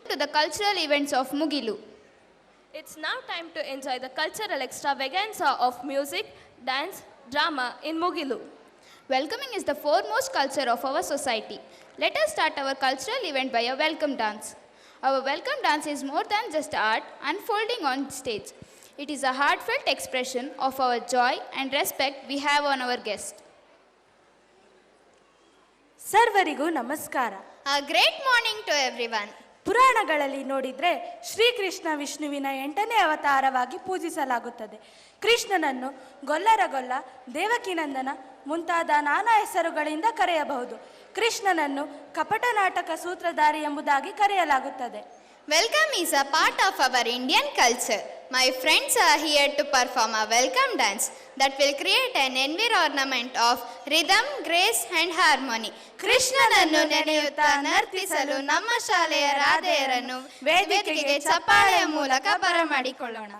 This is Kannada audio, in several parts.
to the cultural events of Mugilu. It's now time to enjoy the cultural extravaganza of music, dance, drama in Mugilu. Welcoming is the foremost culture of our society. Let us start our cultural event by a welcome dance. Our welcome dance is more than just art unfolding on stage. It is a heartfelt expression of our joy and respect we have on our guest. ಸರ್ವರಿಗೂ ನಮಸ್ಕಾರ. A great morning to everyone. ಪುರಾಣಗಳಲ್ಲಿ ನೋಡಿದರೆ ಶ್ರೀಕೃಷ್ಣ ವಿಷ್ಣುವಿನ 8ನೇ ಅವತಾರವಾಗಿ ಪೂಜಿಸಲಾಗುತ್ತದೆ. ಕೃಷ್ಣನನ್ನು ಗೊಲ್ಲರಗೊಲ್ಲ, ದೇವಕಿನಂದನ ಮುಂತಾದ ನಾನಾ ಹೆಸರುಗಳಿಂದ ಕರೆಯಬಹುದು. ಕೃಷ್ಣನನ್ನು ಕಪಟ ನಾಟಕ ಸೂತ್ರಧಾರಿ ಎಂಬುದಾಗಿ ಕರೆಯಲಾಗುತ್ತದೆ. Welcome is a part of our Indian culture. My friends are here to perform a welcome dance that will create an environment of rhythm, grace and harmony. ಕೃಷ್ಣನನ್ನು ನೆನೆಯುತ್ತಾ ನರ್ತಿಸಲು ನಮ್ಮ ಶಾಲೆಯ ರಾಧೆಯರನ್ನು ವೇದಿಕೆಗೆ ಚಪ್ಪಾಳೆಯ ಮೂಲಕ ಬರಮಾಡಿಕೊಳ್ಳೋಣ.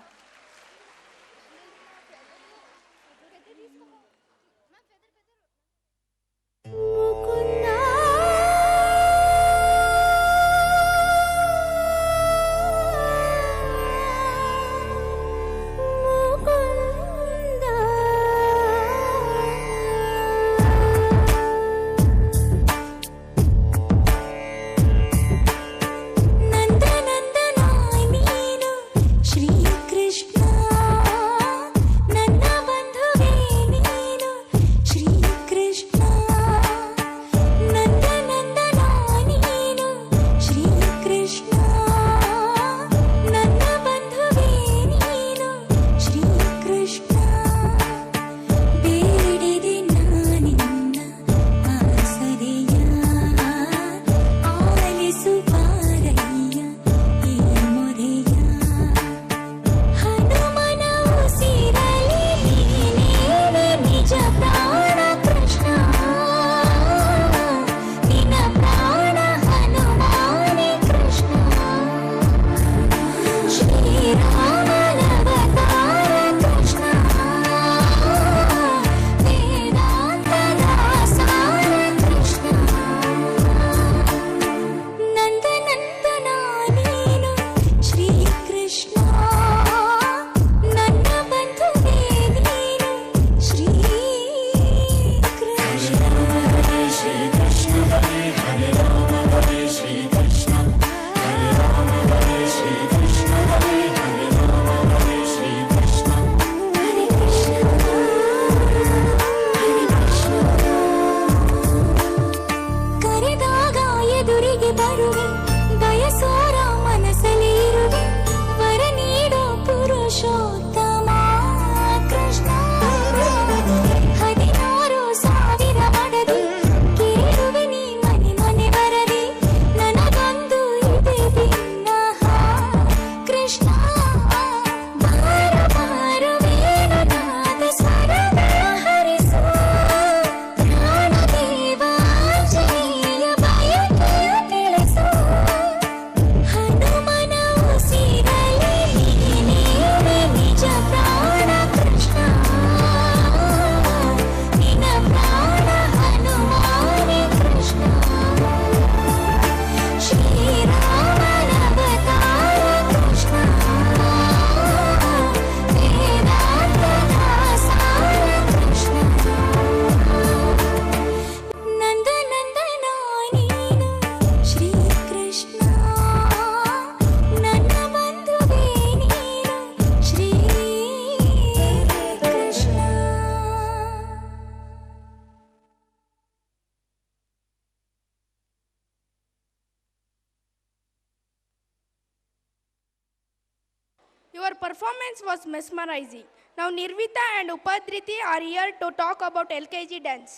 Your performance was mesmerizing. Now Nirvita and Upadriti are here to talk about LKG dance.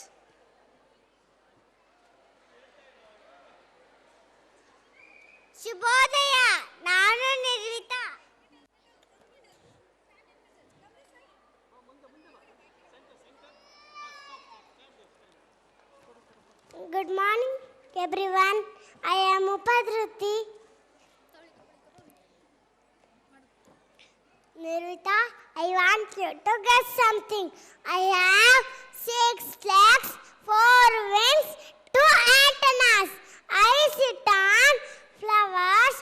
ಶುಭೋದಯ, ನಾನು ನಿರ್ವಿತಾ. Good morning everyone. I am Upadriti. Nirvita, I want you to guess something. I have 6 legs, 4 wings, 2 antennas. I sit on flowers,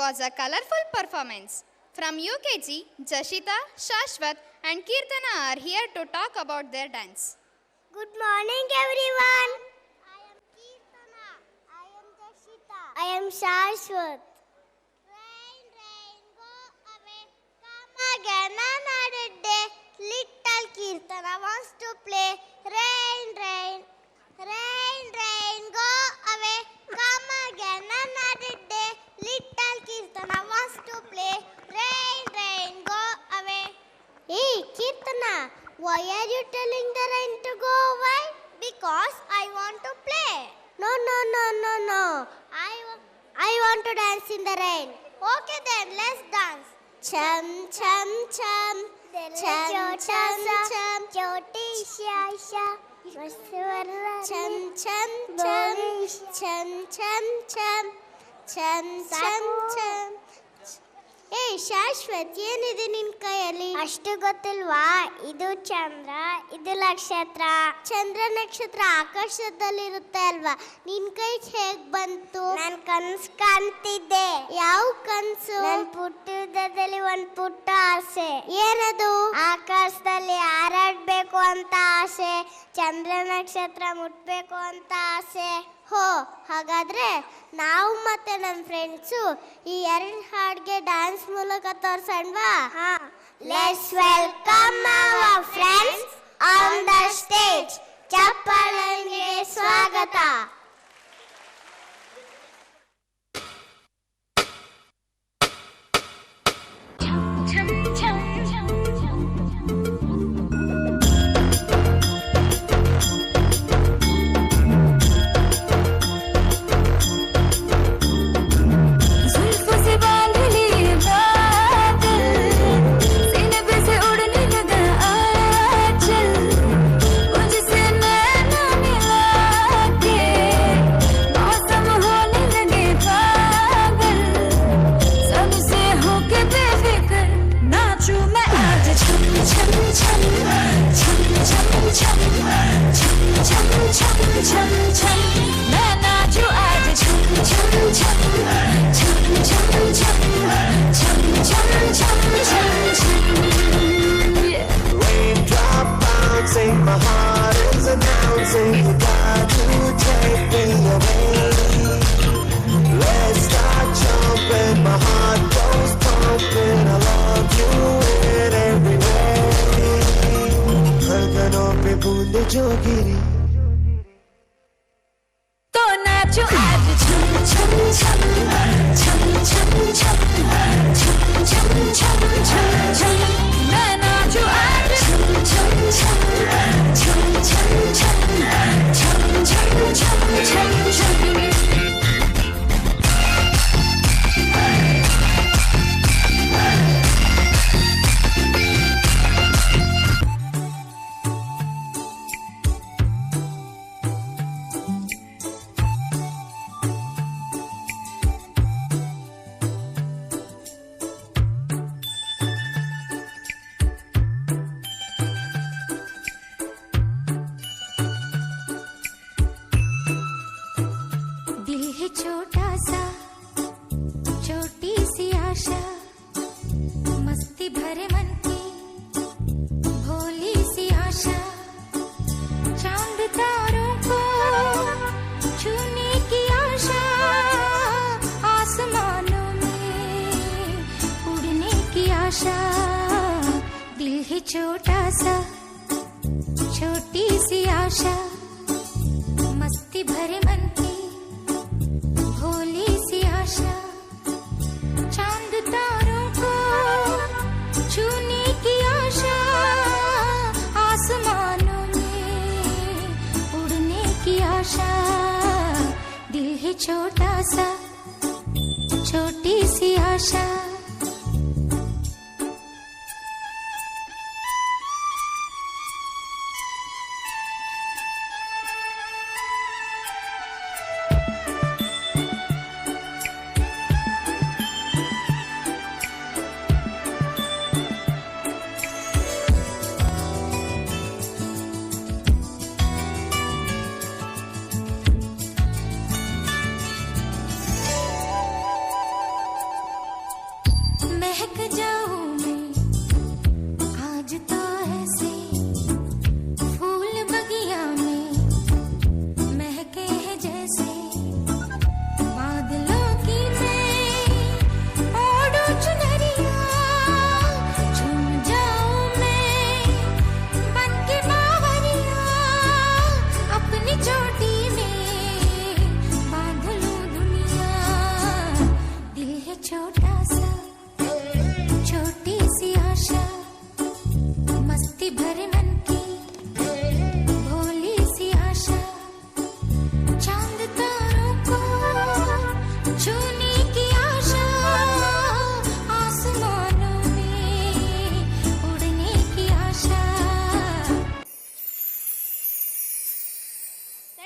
was a colorful performance. From UKG, Jashita, Shashwat and Kirtana are here to talk about their dance. Good morning, everyone. I am Kirtana. I am Jashita. I am Shashwat. Rain, rain, go away. Come again another day. Little Kirtana wants to play. Rain, rain. Rain, rain, go away. Come again another day. Little Kirtana wants to play. Rain, rain, go away. Hey, Kirtana, why are you telling the rain to go away? Because I want to play. No. I want to dance in the rain. Okay then, let's dance. Chum, chum, chum. Chum, chum, chum. Choti, sha, sha. Chum, chum, chum. Chum, chum, chum. Chum, chum, chum. ಏ ಶಾಶ್ವತ್, ಏನಿದೆ ನಿನ್ ಕೈಯಲ್ಲಿ? ಅಷ್ಟು ಗೊತ್ತಿಲ್ವಾ? ಇದು ಚಂದ್ರ, ಇದು ನಕ್ಷತ್ರ. ಚಂದ್ರ ನಕ್ಷತ್ರ ಆಕಾಶದಲ್ಲಿರುತ್ತೆ ಅಲ್ವಾ? ನಿನ್ ಕೈ ಹೇಗ್ ಬಂತು? ನಾನ್ ಕನ್ಸು ಕಾಣ್ತಿದ್ದೆ. ಯಾವ ಕನ್ಸು? ನನ್ ಪುಟ್ಟದಲ್ಲಿ ಒಂದ್ ಪುಟ್ಟ ಆಸೆ. ಏನದು? ಆಕಾಶದಲ್ಲಿ ಹಾರಾಡ್ಬೇಕು ಅಂತ ಆಸೆ, ಚಂದ್ರ ನಕ್ಷತ್ರ ಮುಟ್ಬೇಕು ಅಂತ ಆಸೆ. ಹೋ, ಹಾಗಾದ್ರೆ ನಾವು ಮತ್ತೆ ನನ್ನ ಫ್ರೆಂಡ್ಸು ಈ ಎರಡು ಹಾಡ್ಗೆ ಡ್ಯಾನ್ಸ್ ಮೂಲಕ ತೋರ್ಸಣ್ವಾ? Let's welcome our friends on the stage. ಚಪ್ಪಾಳೆಗೆ ಸ್ವಾಗತ.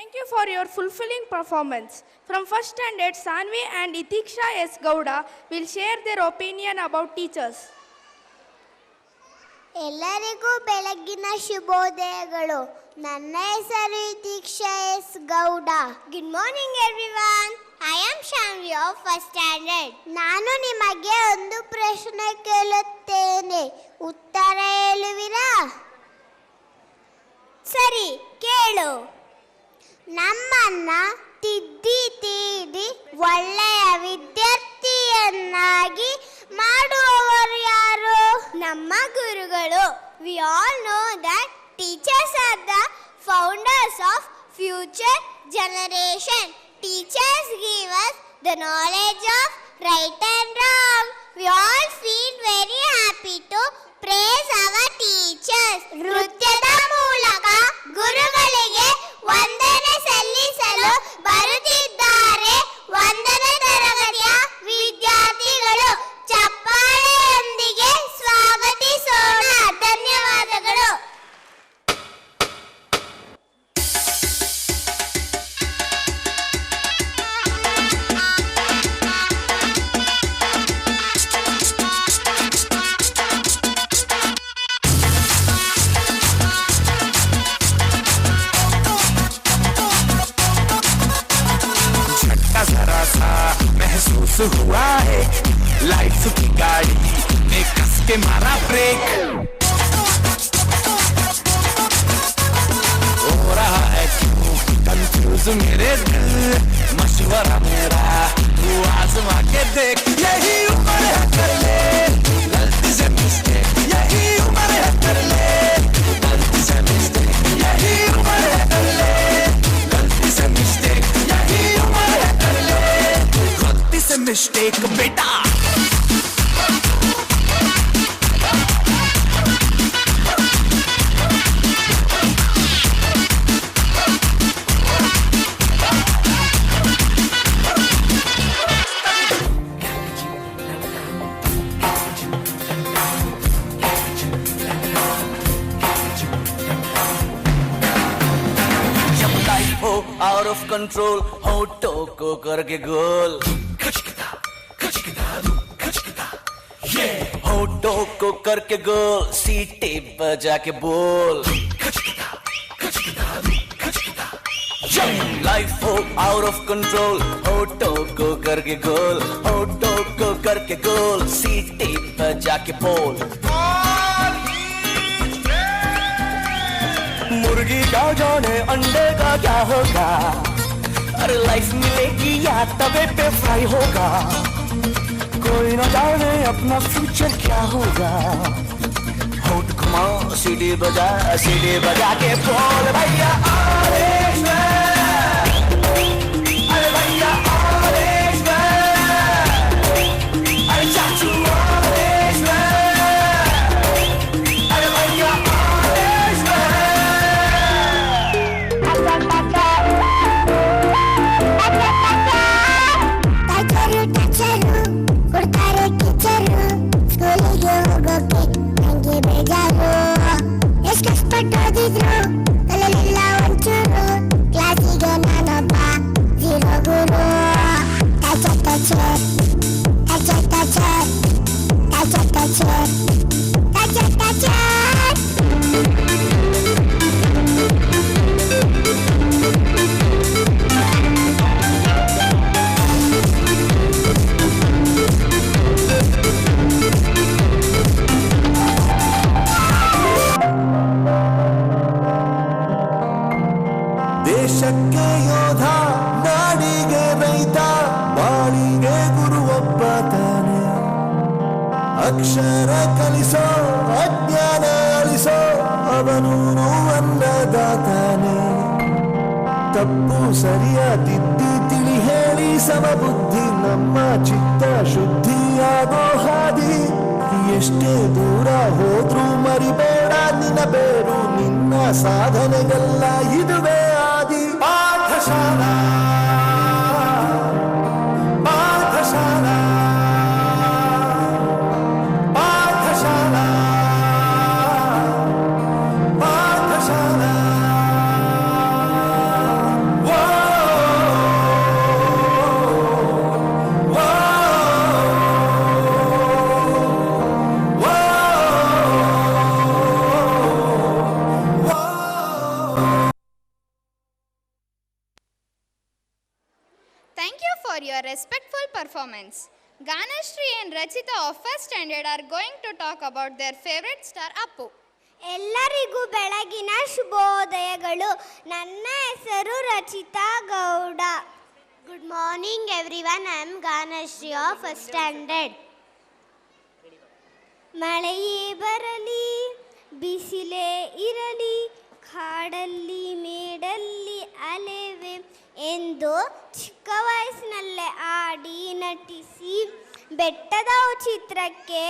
Thank you for your fulfilling performance. From first standard, Sanvi and Itiksha S. Gowda will share their opinion about teachers. ಎಲ್ಲರಿಗೂ ಬೆಳಗ್ಗಿನ ಶುಭೋದಯಗಳು. ನನ್ನ ಹೆಸರು Itiksha S Gowda. Good morning everyone. I am Shanvi of first standard. ನಾನು ನಿಮಗೆ ಒಂದು ಪ್ರಶ್ನೆ ಕೇಳುತ್ತೇನೆ, ಉತ್ತರ ಹೇಳುವಿರಾ? ಸರಿ, ಕೇಳು. ನಮ್ಮನ್ನ ತಿದ್ದಿ ತೀಡಿ ಒಳ್ಳೆಯ ವಿದ್ಯಾರ್ಥಿಯನ್ನಾಗಿ ಮಾಡುವವರು ಯಾರು? ನಮ್ಮ ಗುರುಗಳು. We all know that teachers are the founders of future generation. Teachers give us the knowledge of right and wrong. We all feel very happy to praise our teachers. ನೃತ್ಯದ ಮೂಲಕ ಗುರುಗಳಿಗೆ ವಂದನೆ ಸಲ್ಲಿಸಲು ಬರುತ್ತಿದ್ದಾರೆ ವಂದನೆ ತರಗತಿಯ ವಿದ್ಯಾರ್ಥಿಗಳು. ಚಪ್ಪಾಳೆಯೊಂದಿಗೆ ಸ್ವಾಗತಿಸೋಣ. ಧನ್ಯವಾದಗಳು. महसूस हुआ है लाइफ की गाड़ी में कस के मारा ब्रेक. हो रहा है क्यों कंफ्यूज मेरे दिल, मशवरा मेरा तू आजमा के देख. यही उम्र है कर ले गलती से मिस्टेक, यही उम्र है कर ले गलती से मिस्टेक, यही उम्र है कर ले गलती से मिस्टेक, यही उम्र है कर ले गलती से मिस्टेक बेटा. जब लाइफ हो आउट ऑफ कंट्रोल, होठों को करके गोल, होठों को करके गोल, सीटे बजा के बोल. लाइफ हो आउट ऑफ कंट्रोल, होठों को करके गोल, होठों को करके गोल, सीटे बजा के बोल. मुर्गी का जाने अंडे का क्या होगा, अरे लाइफ मिलेगी या तवे पे फ्राई होगा. कोई न जाने अपना फ्यूचर क्या होगा. होठ घुमा सीढ़ी बजा के बोल भैया ऑरेंज मैन, अरे भैया ऑरेंज मैन, अरे चाचू ऑरेंज मैन, अरे भैया ऑरेंज ಕೊಡ್ತಾರೆ ಟೀಚರು, ಸ್ಕೂಲಿಗೆ ಹೋಗೋಕೆ ನಂಗೆ ಬೇಜಾರು. ಎಷ್ಟು ಕಷ್ಟಪಟ್ಟು ಓದಿದ್ರು ಕಲಲೆಲ್ಲ ಒಂಚೂರು, ಕ್ಲಾಸಿಗೆ ನಾನೊಬ್ಬ ಜೀರೋ ಗುರು. Touch touch touch touch touch touch touch touch. ದೇಶಕ್ಕೆ ಯೋಧ, ನಾಡಿಗೆ ರೈತ, ಬಾಳಿಗೆ ಗುರುವೊಬ್ಬ ತಾನೆ. ಅಕ್ಷರ ಕಲಿಸೋ, ಅಜ್ಞಾನ ಅಳಿಸೋ, ಅವನು ಅನ್ನದಾತಾನೆ. ತಪ್ಪು ಸರಿಯ ತಿದ್ದಿ ತಿಳಿ ಹೇಳಿ ಸಮಬುದ್ಧಿ, ನಮ್ಮ ಚಿತ್ತ ಶುದ್ಧಿಯಾಗೋ ಹಾದಿ. ಎಷ್ಟೇ ದೂರ ಹೋದ್ರೂ ಮರಿಬೇಡ ನಿನ್ನ ಬೇರು, ನಿನ್ನ ಸಾಧನೆಗೆಲ್ಲ ಇದುವೇ ಆದಿ. Pathshala Pathshala Pathshala Pathshala for your respectful performance. Ganashri and Rachita of first standard are going to talk about their favorite star Appu. ಎಲ್ಲರಿಗೂ ಬೆಳಗಿನ ಶುಭೋದಯಗಳು. ನನ್ನ ಹೆಸರು Rachita Gowda. Good morning everyone. I am Ganashree of first standard. ಮಳೆಯೇ ಬರಲಿ, ಬಿಸಿಲೇ ಇರಲಿ, ಕಾಡಲ್ಲಿ ಮೇಡಲ್ಲಿ ಅಲೆವೆ ಎಂದು ಚಿಕ್ಕ ವಯಸ್ಸಿನಲ್ಲೇ ಆಡಿ ನಟಿಸಿ ಬೆಟ್ಟದ ಚಿತ್ರಕ್ಕೆ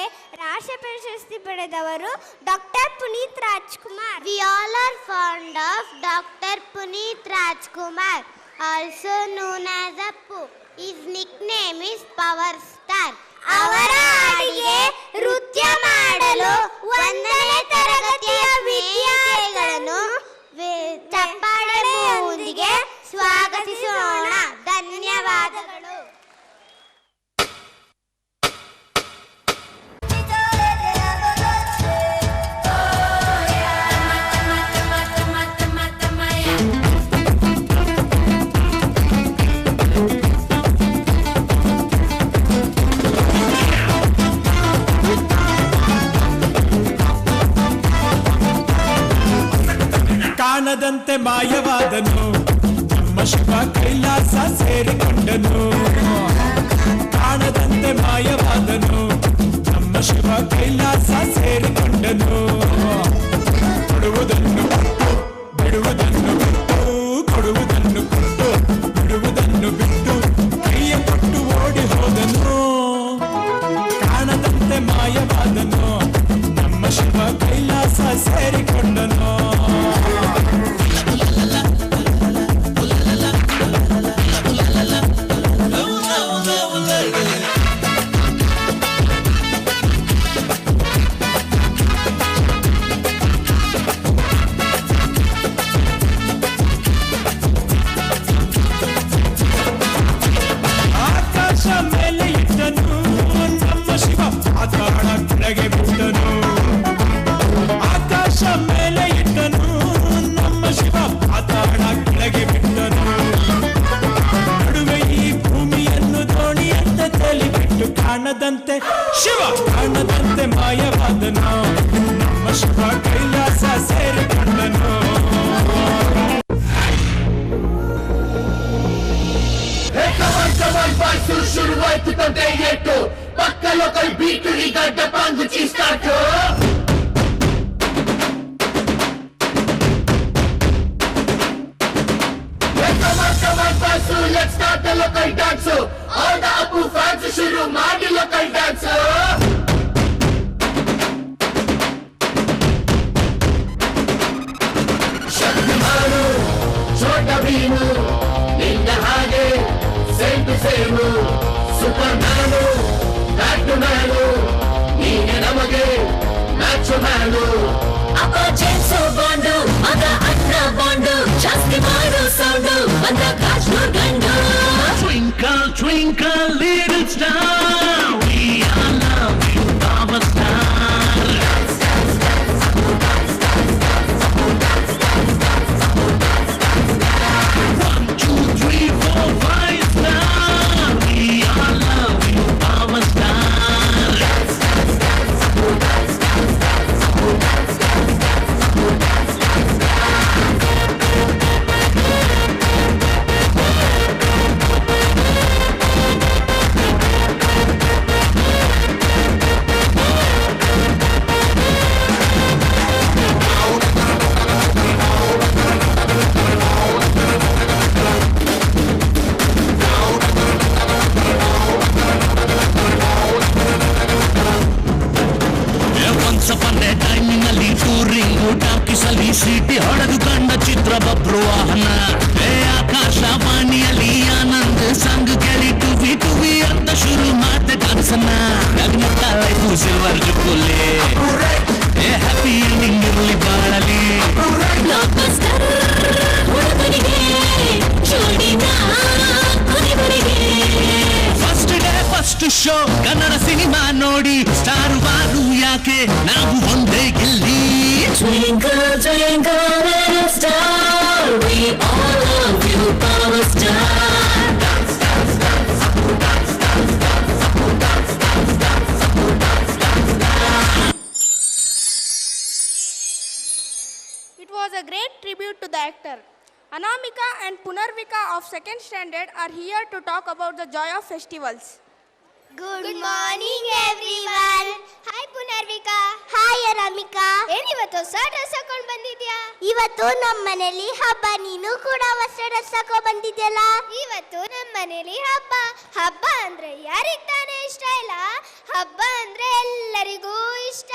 ರಾಷ್ಟ್ರ ಪ್ರಶಸ್ತಿ ಪಡೆದವರು doctor Puneeth Rajkumar. We all are fond of doctor Puneeth Rajkumar, also known as Appu. His nickname is power star. ಅವರ ಹಾಡಿಗೆ ನೃತ್ಯ ಮಾಡಲು 1ನೇ ತರಗತಿಯ ವಿದ್ಯಾರ್ಥಿಗಳನ್ನು ಚಪ್ಪಾಳೆಯೊಂದಿಗೆ ಸ್ವಾಗತಿಸೋಣ. ಧನ್ಯವಾದಗಳು. ಕಾಣದಂತೆ ಮಾಯವಾದನು, ನಮ್ಮ ಶಿವ ಕೈಲಾಸ ಸೇರಿಕೊಂಡನು. ಕಾಣದಂತೆ ಮಾಯವಾದನು, ನಮ್ಮ ಶಿವ ಕೈಲಾಸ ಸೇರಿಕೊಂಡನು. ಕೊಡುವುದನ್ನು ಕೊಟ್ಟು ಬಿಡುವುದನ್ನು ಬಿಟ್ಟು, ಕೊಡುವುದನ್ನು ಕೊಟ್ಟು ಬಿಡುವುದನ್ನು ಬಿಟ್ಟು, ಕೈಯ ಕೊಟ್ಟು ಓಡಿ ಹೋದನು. ಕಾಣದಂತೆ ಮಾಯವಾದನು, ನಮ್ಮ ಶಿವ ಕೈಲಾಸ ಸೇರಿಕೊಂಡನು. ಆಕಾಶ ಮೇಲೆ ಇಟ್ಟನು, ನಮ್ಮ ಶಿವ ಪಾತಾಳ ಕೆಳಗೆ ಬಿಟ್ಟನು. ಆಕಾಶ ಮೇಲೆ ಇಟ್ಟನು, ನಮ್ಮ ಶಿವ ಪಾತಾಳ ಕೆಳಗೆ ಬಿಟ್ಟನು. ನಡುವೆ ಈ ಭೂಮಿಯನ್ನು ದೋಣಿಯಂತ ತೇಲಿಬಿಟ್ಟು ಕಾಣದಂತೆ ಶಿವ ಕಾಣದಂತೆ ಮಾಯವಾದನು, ನಮ್ಮ ಶಿವ ಕೈಲಾಸ ಸೇರಿಕೊಂಡನು. ಶುರುವಾಯ್ತು ತೊಂದರೆ ಏಟು, ಪಕ್ಕ ಲೋಕಲ್ ಬೀಟು ಈಗ ಡಪಾಂಗು ಚೀಸ್ಟಾಟು. Let's start the local dance. All the Appu fans ಶುರು ಮಾಡಿ local dance. ಶಕ್ತಿಮಾನು ಛೋಟ ಭೀಮು, ನಿನ್ನ ಹಾಗೆ same to same. Superman back to man, ನೀನೆ ನಮಗೆ ಮ್ಯಾಚ್ ಮ್ಯಾನು. ಅಪ್ಪ ಜೇಮ್ಸು ಬಾಂಡು, ಮಗ ಅಣ್ಣ ಬಾಂಡು, ಜಾಸ್ತಿ ಮಾಡು ಸೌಂಡು, ಬಂದ ಕಾಶ್ಮೀರ್ ಗಂಡು. Twinkle, twinkle, little star, we all love you, our star. Dance, dance, dance, dance, dance, dance, dance, dance, dance. 1, 2, 3, 4, 5 star, we all love you, our star. Dance, dance, dance, dance, dance, dance, dance, dance, dance, dance. Once upon a time ನಲ್ಲಿ ಟೂರಿಂಗು ಟಾಕಿಸಲಿ ಸಿಟಿ ಹೊಡೆದು ಕಂಡ ಚಿತ್ರ ಬಬ್ರು ವಾಹನ. ಆಕಾಶವಾಣಿಯಲ್ಲಿ ಆನಂದ್ ಸಂಗ್ ಕೇಳಿ ಟುವಿ ಟುವಿ ಅಂತ ಶುರು ಮಾಡ್ದೆ ಡಾನ್ಸನ್ನ. ನಗ್ನತ್ತ ಲೈಫು ಸಿಲ್ವರ್ ಜುಕ್ಕುಲ್ಲಿ, ಹ್ಯಾಪಿ ಎಂಡಿಂಗ್ ಇರಲಿ ಬಾಳಲಿ. ಬ್ಲಾಕ್ಬಸ್ಟರ್ ಹುಡುಗನಿಗೆ ಜೋಡಿನ ಕೊನೆವರೆಗೆ. First day first show Kannada cinema ನೋಡಿ ಸ್ಟಾರ್ ವಾರು ಯಾಕೆ ನಾವು ಒಂದೇ Gilli. Twinkle, twinkle, little star, we all love you, power star. Dance, dance, dance. Anamika and Punarvika of 2nd standard are here to talk about the joy of festivals. Good morning everyone. Hi Punarvika. Hi Anamika. ಏನಿವತ್ತು ಹೊಸ ಡ್ರೆಸ್ ಹಾಕೊಂಡು ಬಂದಿದ್ಯಾ? ಇವತ್ತು ನಮ್ಮ ಮನೆಯಲ್ಲಿ ಹಬ್ಬ. ನೀನು ಕೂಡ ಹೊಸ ಡ್ರೆಸ್ ಹಾಕೊಂಡು ಬಂದಿದ್ಯಲ್ಲ? ಇವತ್ತು ನಮ್ಮ ಮನೆಯಲ್ಲಿ ಹಬ್ಬ. ಹಬ್ಬ ಅಂದ್ರೆ ಯಾರಿಗೆ ತಾನೇ ಇಷ್ಟ ಇಲ್ಲ? ಹಬ್ಬ ಅಂದ್ರೆ ಎಲ್ಲರಿಗೂ ಇಷ್ಟ.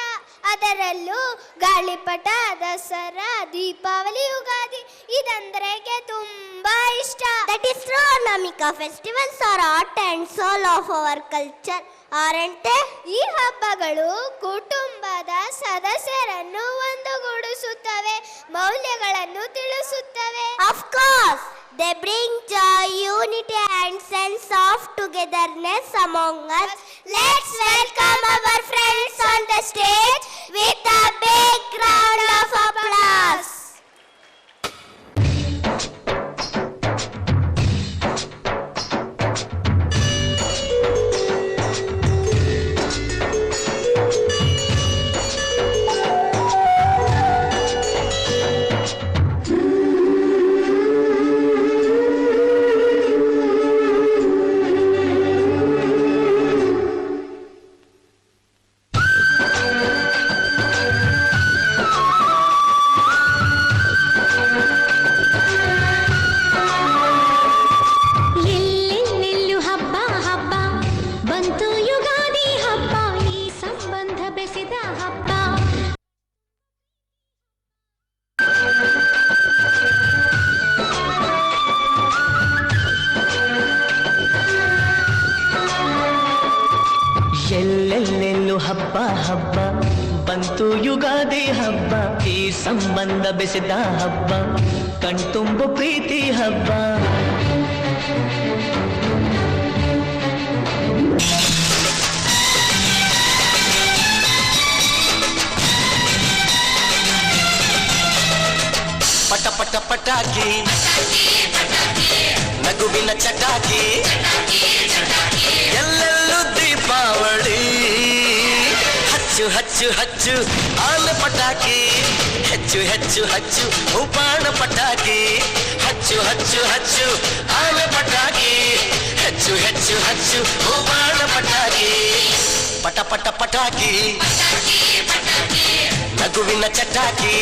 ಅದರಲ್ಲೂ ಗಾಳಿಪಟ, ದಸರಾ, ದೀಪಾವಳಿ, ಯುಗಾದಿ ಇದಂದ್ರೆಗೆ ತುಂಬಾ ಇಷ್ಟ. That is true Anamika. Festivals are heart and soul of our culture, aren't they? ಈ ಹಬ್ಬಗಳು ಕುಟುಂಬದ ಸದಸ್ಯರನ್ನು ಒಂದುಗೂಡಿಸುತ್ತವೆ, ಮೌಲ್ಯಗಳನ್ನು ತಿಳಿಸುತ್ತವೆ. Of course, they bring joy, unity and sense of togetherness among us. Let's welcome our friends on the stage with a big round of applause. ಎಲ್ಲೆಲ್ಲೆಲ್ಲೂ ಹಬ್ಬ ಹಬ್ಬ ಬಂತು ಯುಗಾದಿ ಹಬ್ಬ, ಈ ಸಂಬಂಧ ಬೆಸೆದ ಹಬ್ಬ, ಕಣ್ತುಂಬು ಪ್ರೀತಿ ಹಬ್ಬ. ಪಟ ಪಟ ಪಟಾಕಿ ನಗುವಿನ ಚಟಾಕಿ, ಎಲ್ಲೆಲ್ಲೂ ದೀಪಾವಳಿ. ಹಚ್ಚು ಹಚ್ಚು ಹಚ್ಚು ಆಲ ಪಟಾಕಿ, ಹೆಚ್ಚು ಹೆಚ್ಚು ಹಚ್ಚು ಉಪಾಣ ಪಟಾಕಿ. ಹಚ್ಚು ಹಚ್ಚು ಹಚ್ಚು ಆಲ ಪಟಾಕಿ, ಹೆಚ್ಚು ಹೆಚ್ಚು ಹಚ್ಚು ಉಪಾಣ ಪಟಾಕಿ. ಪಟ ಪಟ ಪಟಾಕಿ ನಗುವಿನ ಚಟಾಕಿ.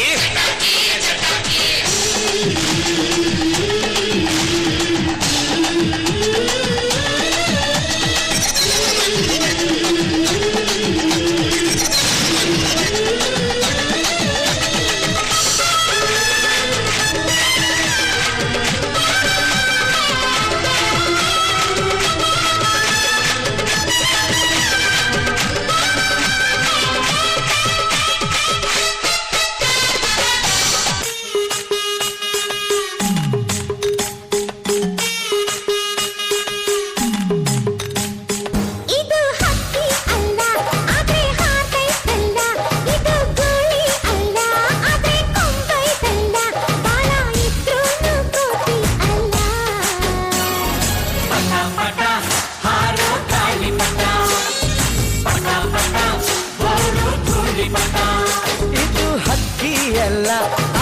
ಇದು ಹಕ್ಕಿ ಅಲ್ಲ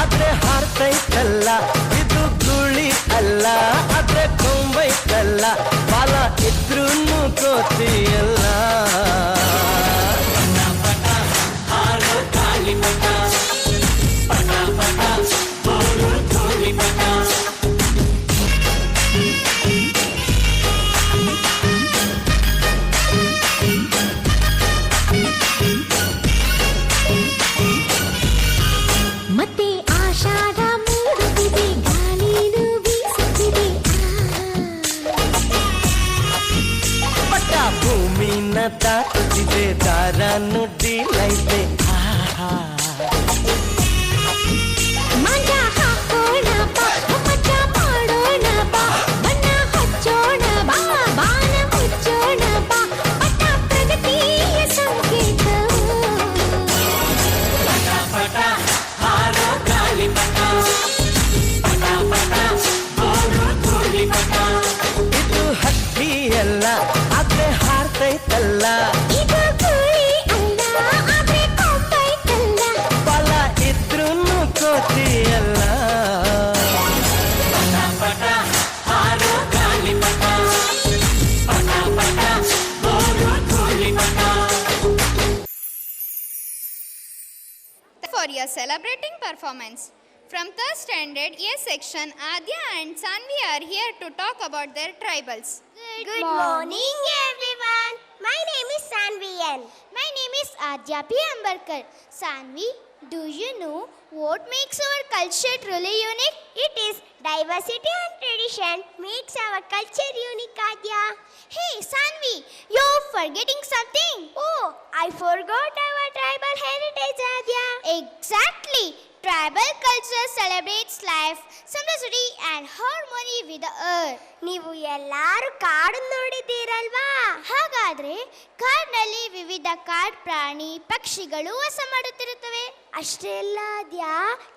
ಆದ್ರೆ ಹಾರ್ತೈತಲ್ಲ, ಇದು ಗುಳಿ ಅಲ್ಲ ಆದ್ರೆ ಕೊಂಬೈತಲ್ಲ, ಬಾಲ ಇದ್ರೂನು ಕೋತಿಯಲ್ಲ. ಮತ್ತೆ ಆಷಾಢ ಮೂಡುತ್ತಿದೆ, ಗಾಳಿನು ಬೀಸುತ್ತಿದೆ. ಪಟ್ಟ ಭೂಮಿನ ತಾಕುತ್ತಿದೆ, ದಾರ ನುಡ್ಡಿಲೈತೆ. ಮಂಜ ಹಾಕೋಣ ಬಾ, ಮಜ ಮಾಡೋಣ ಬಾ, ಬಣ್ಣ ಹಚ್ಚೋಣ ಬಾ, ಬಾನ ಮುಚ್ಚೋಣ ಬಾ, ಪಟ ಪ್ರಗತಿಯ ಸಂಕೇತ. ಇದು ಹಕ್ಕಿ ಅಲ್ಲ ಆದ್ರೆ ಹಾರ್ತೈತಲ್ಲ, ಇದು ಗುಳಿ ಅಲ್ಲ a celebrating performance. From third standard A section, Adya and Sanvi are here to talk about their tribals. Good morning, everyone. My name is Sanvi N. My name is Adya P. Ambarkar. Sanvi, do you know what makes our culture truly unique? It is diversity and tradition makes our culture unique, Adya. Hey, Sanvi, you're forgetting something. Oh, I forgot our tribal heritage, Adya. Exactly. Tribal culture celebrates life, simplicity and harmony with the earth. ನೀವು ಎಲ್ಲರೂ ಕಾಡು ನೋಡಿದ್ದೀರಲ್ವಾ? ಹಾಗಾದ್ರೆ ಕಾಡಿನಲ್ಲಿ ವಿವಿಧ ಕಾಡು ಪ್ರಾಣಿ ಪಕ್ಷಿಗಳು ವಾಸ ಮಾಡುತ್ತಿರುತ್ತವೆ. ಅಷ್ಟೇ ಅಲ್ಲ ಅದ್ಯಾ,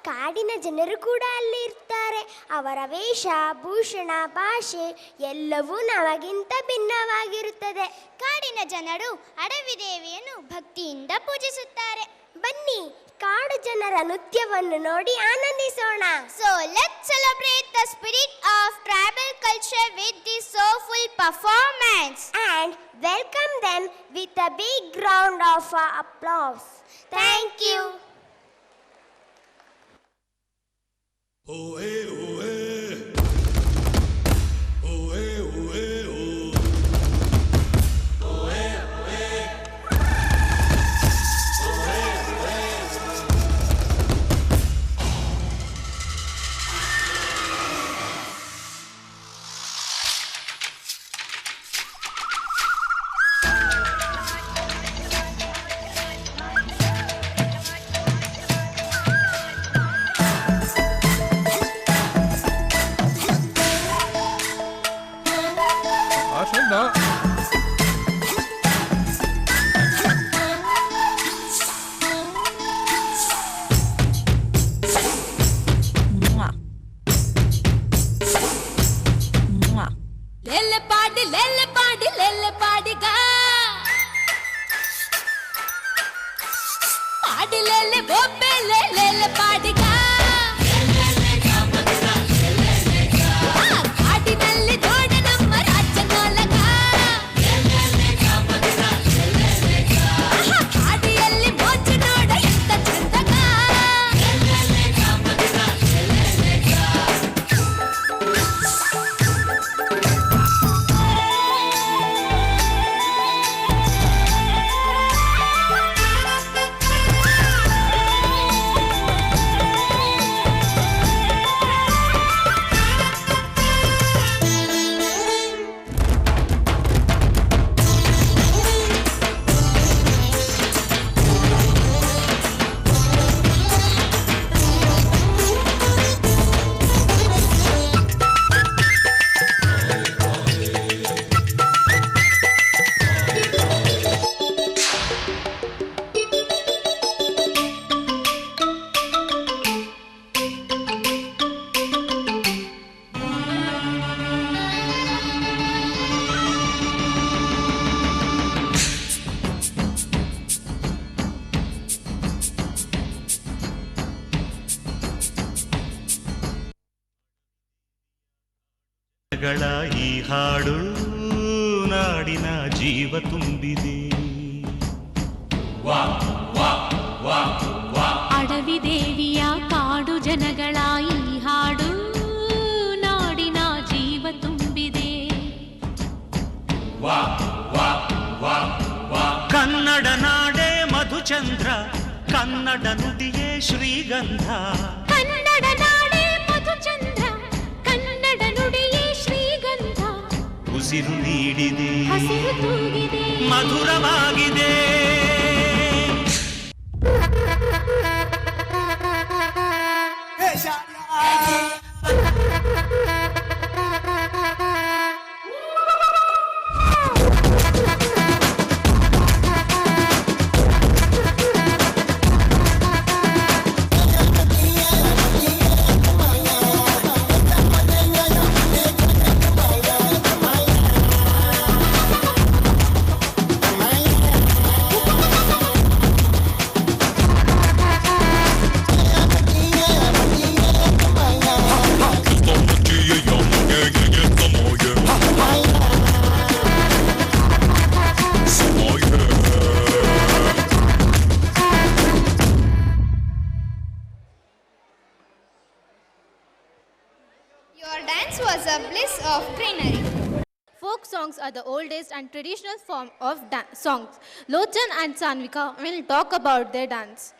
ಕಾಡಿನ ಜನರು ಕೂಡ ಅಲ್ಲಿ ಇರ್ತಾರೆ. ಅವರ ವೇಷ ಭೂಷಣ ಭಾಷೆ ಎಲ್ಲವೂ ನಮಗಿಂತ ಭಿನ್ನವಾಗಿರುತ್ತದೆ. ಕಾಡಿನ ಜನರು ಅಡವಿ ದೇವಿಯನ್ನು ಭಕ್ತಿಯಿಂದ ಪೂಜಿಸುತ್ತಾರೆ. ಬನ್ನಿ, ಕಾಡು ಜನರ ನೃತ್ಯವನ್ನು ನೋಡಿ ಆನಂದಿಸೋಣ. So let's celebrate the spirit of tribal culture with this soulful performance and welcome them with a big round of applause. Thank you. ಈ ಹಾಡು ನಾಡಿನ ಜೀವ ತುಂಬಿದೆ. ಅಡವಿ ದೇವಿಯ ಕಾಡು ಜನಗಳ ಈ ಹಾಡು ನಾಡಿನ ಜೀವ ತುಂಬಿದೆ. ಕನ್ನಡ ನಾಡೇ ಮಧುಚಂದ್ರ, ಕನ್ನಡ ನುಡಿಯೇ ಶ್ರೀಗಂಧ. ಕನ್ನಡ ನಾಡೇ ಮಧುಚಂದ್ರ, ಕನ್ನಡ ನುಡಿಯೇ ಶ್ರೀಗಂಧ. ಉಸಿರು ನೀಡಿದೆ, ಹಸಿರು ತೂಗಿದೆ, ಮಧುರವಾಗಿದೆ. dance was a bliss of greenery. Folk songs are the oldest and traditional form of songs. Lochan and Sanvika will talk about their dance.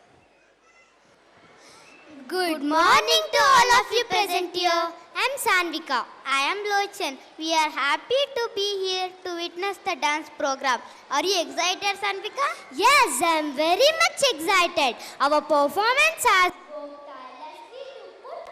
Good morning to all of you present here. I am Sanvika. I am Lochan. We are happy to be here to witness the dance program. Are you excited, Sanvika? Yes, I am very much excited. Our performance has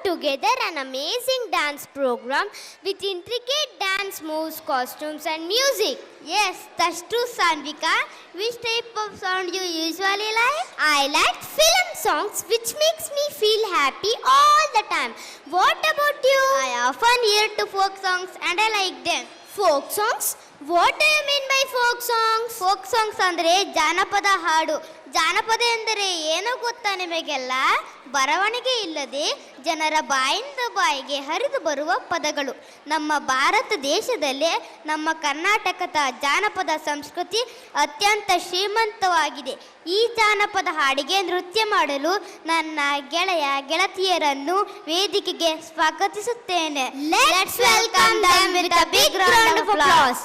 together an amazing dance program with intricate dance moves, costumes and music. Yes, that's true, Sanvika. Which type of sound you usually like? I like film songs which makes me feel happy all the time. What about you? I often hear to folk songs and I like them. Folk songs? What do you mean by folk songs? Folk songs ಅಂದರೆ ಜಾನಪದ ಹಾಡು. ಜಾನಪದ ಎಂದರೆ ಏನು ಗೊತ್ತಾ ನಿಮಗೆಲ್ಲ? ಬರವಣಿಗೆ ಇಲ್ಲದೆ ಜನರ ಬಾಯಿಂದ ಬಾಯಿಗೆ ಹರಿದು ಬರುವ ಪದಗಳು. ನಮ್ಮ ಭಾರತ ದೇಶದಲ್ಲೇ ನಮ್ಮ ಕರ್ನಾಟಕದ ಜಾನಪದ ಸಂಸ್ಕೃತಿ ಅತ್ಯಂತ ಶ್ರೀಮಂತವಾಗಿದೆ. ಈ ಜಾನಪದ ಹಾಡಿಗೆ ನೃತ್ಯ ಮಾಡಲು ನನ್ನ ಗೆಳೆಯ ಗೆಳತಿಯರನ್ನು ವೇದಿಕೆಗೆ ಸ್ವಾಗತಿಸುತ್ತೇನೆ. Let's welcome them with a big round of applause.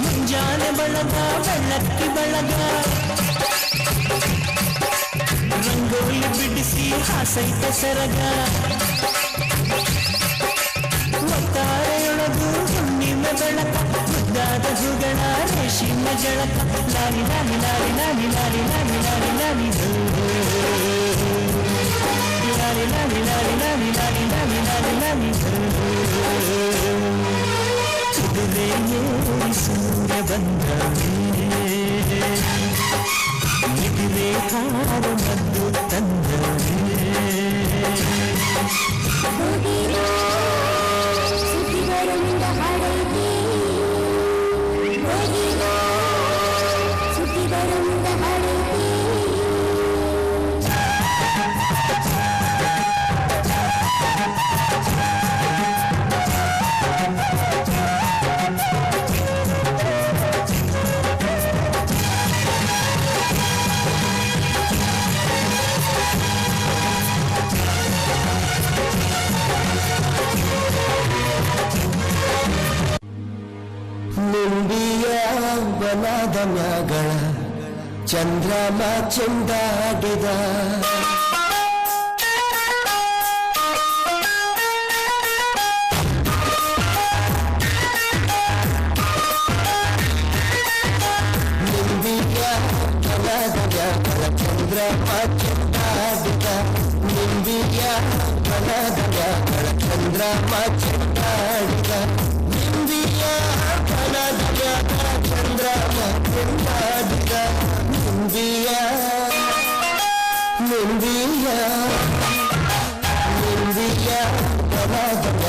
ಮುಂಜಾನೆ ಬಳಗ ಬೆಳಕ್ಕಿ ಬಳಗ ರಂಗೋಲಿ ಬಿಡಿಸಿ ಹಾಸೈತೆ ಸರಗ ಒತ್ತಾರೆಯೊಳಗು ಹುಣ್ಣಿಮೆ ಬೆಳಕ ಮುದ್ದಾದ ಹೂಗಳ ರೇಷಿಮ ಜಳಕ lorry lorry lorry lorry lorry lorry lorry lorry lorry lorry lorry lorry lorry lorry lorry lorry ಕುದುರೆ ಏರಿ ಸೂರ್ಯ ಬಂದವೇ ನಿಧಿರೆ ಹಾಡು ಮದ್ದು ತಂದವೇ ಸುದ್ದಿಗಳಿಂದ ಹಾಡೈತಿ ಸುದ್ದಿಗಳಿಂದ ಹಾಡೈತಿ ನಿಂಬಿಯ ಬನದ ಮ್ಯಾಗಳ ಚಂದ್ರಮ ಚೆಂದಾಡಿದ ಚಂದ್ರಮ ಚೆಂದಾಡಿದ ನಿಂಬಿಯ ಬನದಯ ಚಂದ್ರಮ ಚೆಂದಾಡಿದ ನಿಂಬಿಯ ಬನದಯ ಚಂದ್ರಮ ಚೆಂದಾಡಿದ ನಿಂಬಿಯ ನಿಂಬಿಯ ನಿಂಬಿಯ ಬನದಯ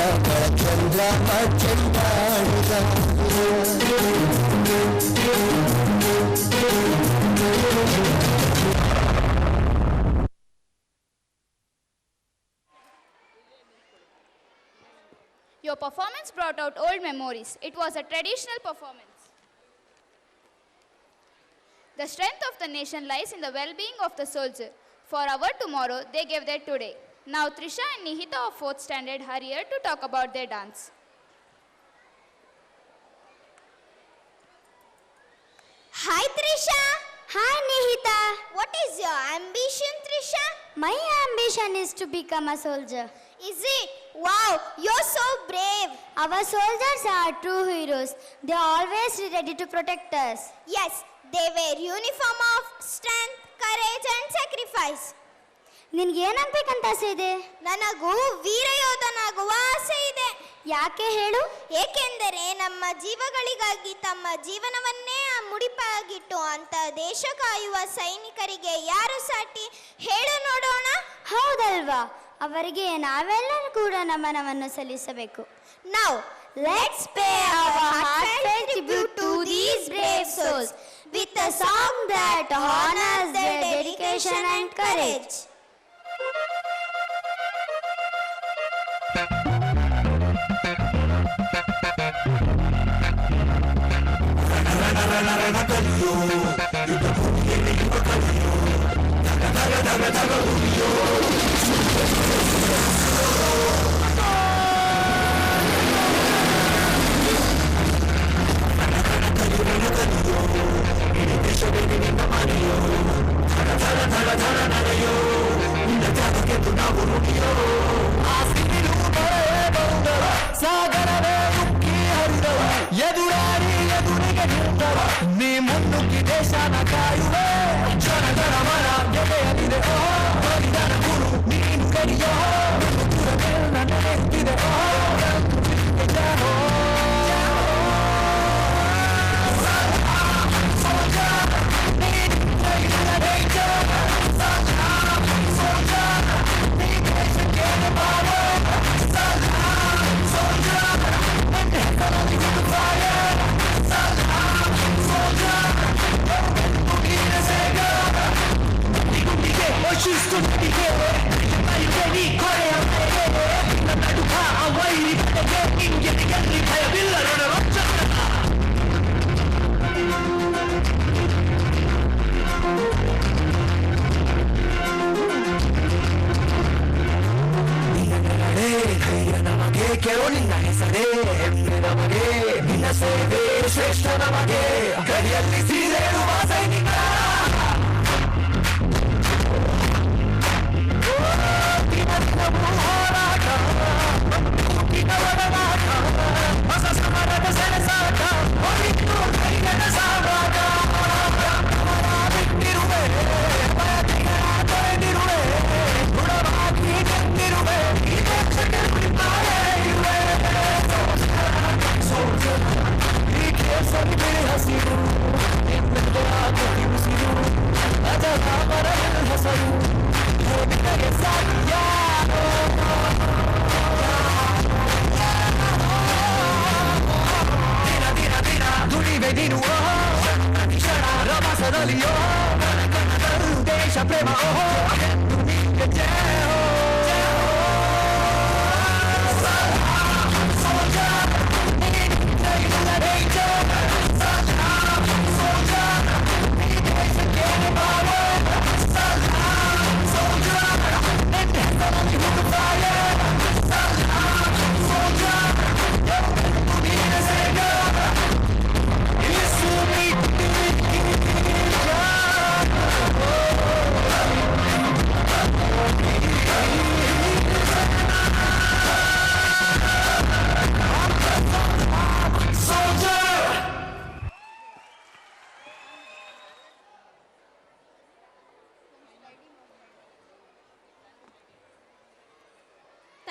ಚಂದ್ರಮ ಚೆಂದಾಡಿದ Your performance brought out old memories. It was a traditional performance. The strength of the nation lies in the well-being of the soldier. For our tomorrow, they gave their today. Now Trisha and Nihita of 4th standard are here to talk about their dance. Hi Trisha. Hi Nihita. What is your ambition, Trisha? My ambition is to become a soldier. Is it? Wow, you're so brave. Our soldiers are true heroes. They are always ready to protect us. Yes, they wear uniform of strength, courage and sacrifice. ನಿನಗೆ ಏನಾಗಬೇಕಂತ ಆಸೆ ಇದೆ? ನನಗೂ ವೀರಯೋಧನಾಗುವ ಆಸೆ ಇದೆ. ಯಾಕೆ ಹೇಳು? ಏಕೆಂದರೆ ನಮ್ಮ ಜೀವಗಳಿಗಾಗಿ ತಮ್ಮ ಜೀವನವನ್ನೇ ಮುಡಿಪಾಗಿಟ್ಟು ಅಂತ ದೇಶ ಕಾಯುವ ಸೈನಿಕರಿಗೆ ಯಾರು ಸಾಟಿ ಹೇಳು ನೋಡೋಣ. ಹೌದಲ್ವಾ? ಅವರಿಗೆ ನಾವೆಲ್ಲರೂ ಕೂಡ ನಮನವನ್ನು ಸಲ್ಲಿಸಬೇಕು. Now let's pay our heartfelt tribute to these brave souls with a song that honors their dedication and courage. ಸಾಗರವೇ ಉಕ್ಕಿ ಹರಿದವ ಎದುರಾಡಿ ಎದುರಿಗೆ ನಿಂತವ ನೀ ಮುನ್ನುಗ್ಗಿ ದೇಶನ ಕಾಯುವೆ ಜನಗಳ ಮನ ಗೆಳೆಯಲಿದೆ ಬಲಿದಾನ ಗುರು ನೀನು ಕಡಿಯೋ ದೂರವೇ ನಡೆಯುತ್ತಿದೆ ಕೇಳೋ ನಿನ್ನ ಹೆಸರೇ ಹೆಮ್ಮೆ ನಮಗೆ ನಿನ್ನ ಸೇವೆ ಶ್ರೇಷ್ಠ ನಮಗೆ ಗಡಿಯಲ್ಲಿ ಸೀರೆಯುವ ಸೈನಿಕ ಹೋರಾಟ ಹೊಸ ಸಮರದ ಸೆಣಸಾಟ ಹೊರಿತು ಕೈಗಳ ಸಾಗಾಟ ಬಿಟ್ಟಿರುವೆ ಬಯಕೆಗಳ ತೊರೆದಿರುವೆ ಗುಣವಾಗಿ ನಿಂತಿರುವೆ ಈ ದೇಶಕ್ಕೆ ಬಿಡ್ತಾರೆ ಈ ಕೇಸರಿ ಬಿಳಿ ಹಸಿರು ನಿನ್ನೆದುರಾಗ ಉಸಿರು ಅದರ ಮರದ ಹೆಸರು ನಿನಗೆ ಸಾಧ್ಯಾರೋ ದಿನ ದಿನ ದಿನ ದುಡಿವೆ ನೀನು ಕ್ಷಣ ರಭಸದಲ್ಲಿಯೋ ದೇಶ ಪ್ರೇಮ ಓಹೋ ನಿಮಗೆ ಜಯ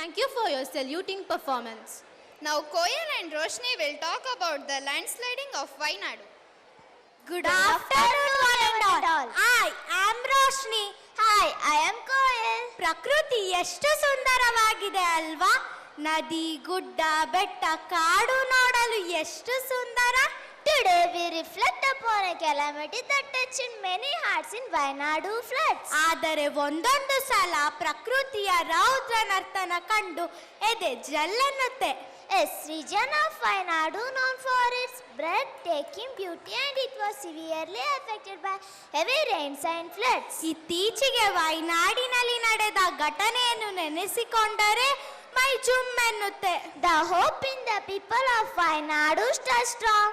Thank you for your saluting performance. Now Koyal and Roshni will talk about the landsliding of Wayanadu. Good afternoon, one and all. I am Roshni. Hi, I am Koyal. ಪ್ರಕೃತಿ ಎಷ್ಟು ಸುಂದರವಾಗಿದೆ ಅಲ್ವಾ? ನದಿ, ಗುಡ್ಡ, ಬೆಟ್ಟ, ಕಾಡು ನೋಡಲು ಎಷ್ಟು ಸುಂದರ. Today we reflect upon a calamity that touched many hearts in Wayanadu floods. ಆದರೆ ಒಂದೊಂದು ಸಲ ಪ್ರಕೃತಿಯ ರೌದ್ರ ನರ್ತನ ಕಂಡು ಎದೆ ಜಲ್ಲೆನ್ನುತ್ತೆ. Yes, region of Wayanadu known for its breathtaking beauty and it was severely affected by heavy rains and floods. ಇತ್ತೀಚೆಗೆ ವಯನಾಡಿನಲ್ಲಿ ನಡೆದ ಘಟನೆಯನ್ನು ನೆನೆಸಿಕೊಂಡರೆ ಮೈ ಜುಮ್ಮೆನ್ನುತ್ತೆ. The hope in the people of Wayanadu stood strong.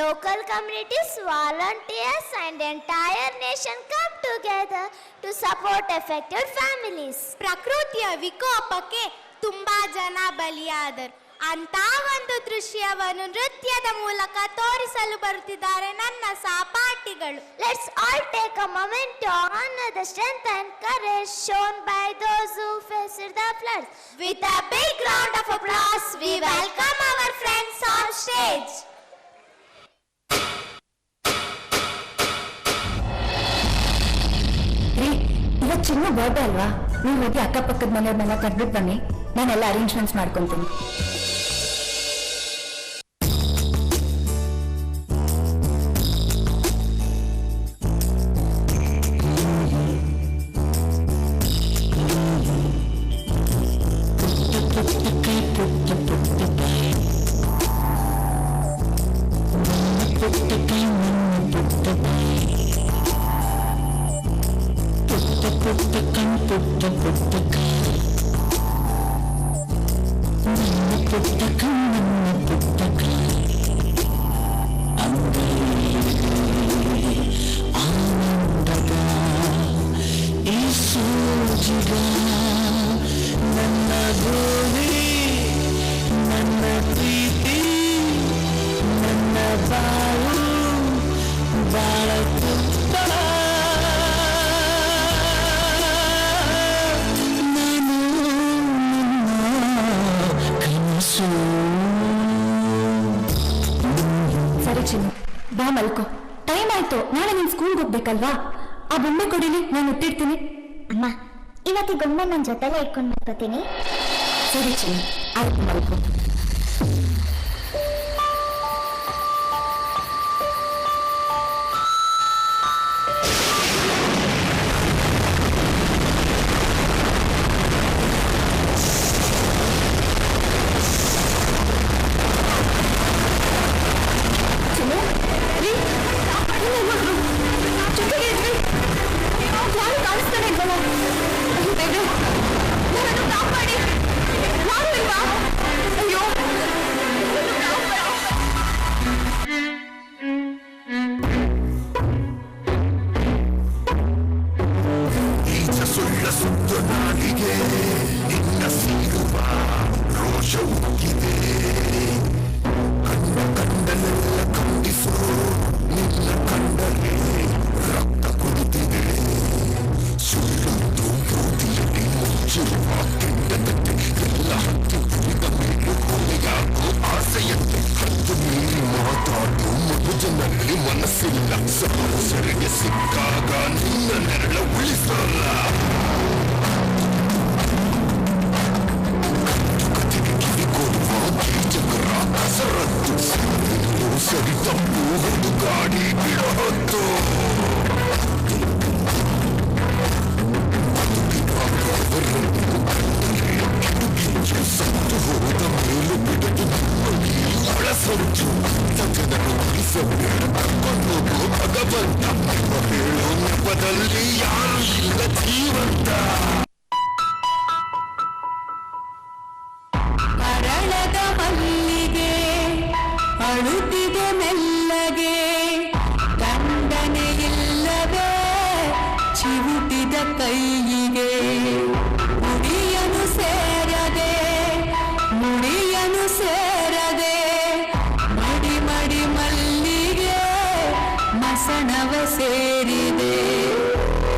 Local communities, volunteers and entire nation come together to support affected families. ಪ್ರಕೃತಿಯ ವಿಕೋಪಕ್ಕೆ ತುಂಬಾ ಜನ ಬಲಿಯಾದರು. ಅಂತ ಒಂದು ದೃಶ್ಯವನ್ನು ನೃತ್ಯದ ಮೂಲಕ ತೋರಿಸಲು ಬರುತ್ತಿದ್ದಾರೆ ನನ್ನ ಸಹಪಾಠಿಗಳು. Let's all take a moment to honor the strength and courage shown by those who faced the floods. With a big round of applause, we welcome our friends on stage. ಇವತ್ತು ಚಿನ್ನ ಬರ್ಡೇ ಅಲ್ವಾ? ನೀವು ಹೋಗಿ ಅಕ್ಕಪಕ್ಕದ ಮನೆಯವ್ರನ್ನೆಲ್ಲ ಕರ್ಬಿಟ್ಟು ಬನ್ನಿ, ನಾನೆಲ್ಲ ಅರೇಂಜ್ಮೆಂಟ್ಸ್ ಮಾಡ್ಕೊತೀನಿ. ಸರಿ ಚಿನ್ನು, ಬಾ ಮಲ್ಕೋ. ಟೈಮ್ ಆಯ್ತು, ನಾಳೆ ನಿನ್ ಸ್ಕೂಲ್ಗೆ ಹೋಗ್ಬೇಕಲ್ವಾ? ಆ ಬೊಮ್ಮೆ ಕೊಡಿಲಿ, ನಾನು ಇಟ್ಟಿರ್ತೀನಿ. ಅಮ್ಮ, ಇವತ್ತು ಗೊಂಬೆ ನನ್ನ ಜೊತೆಲೆ ಇಟ್ಕೊಂಡು ಮಾಡ್ಕೋತೀನಿ. ಸರಿ ಚಿನ್ನು, ಆಯ್ತು ಮಲ್ಕೋ.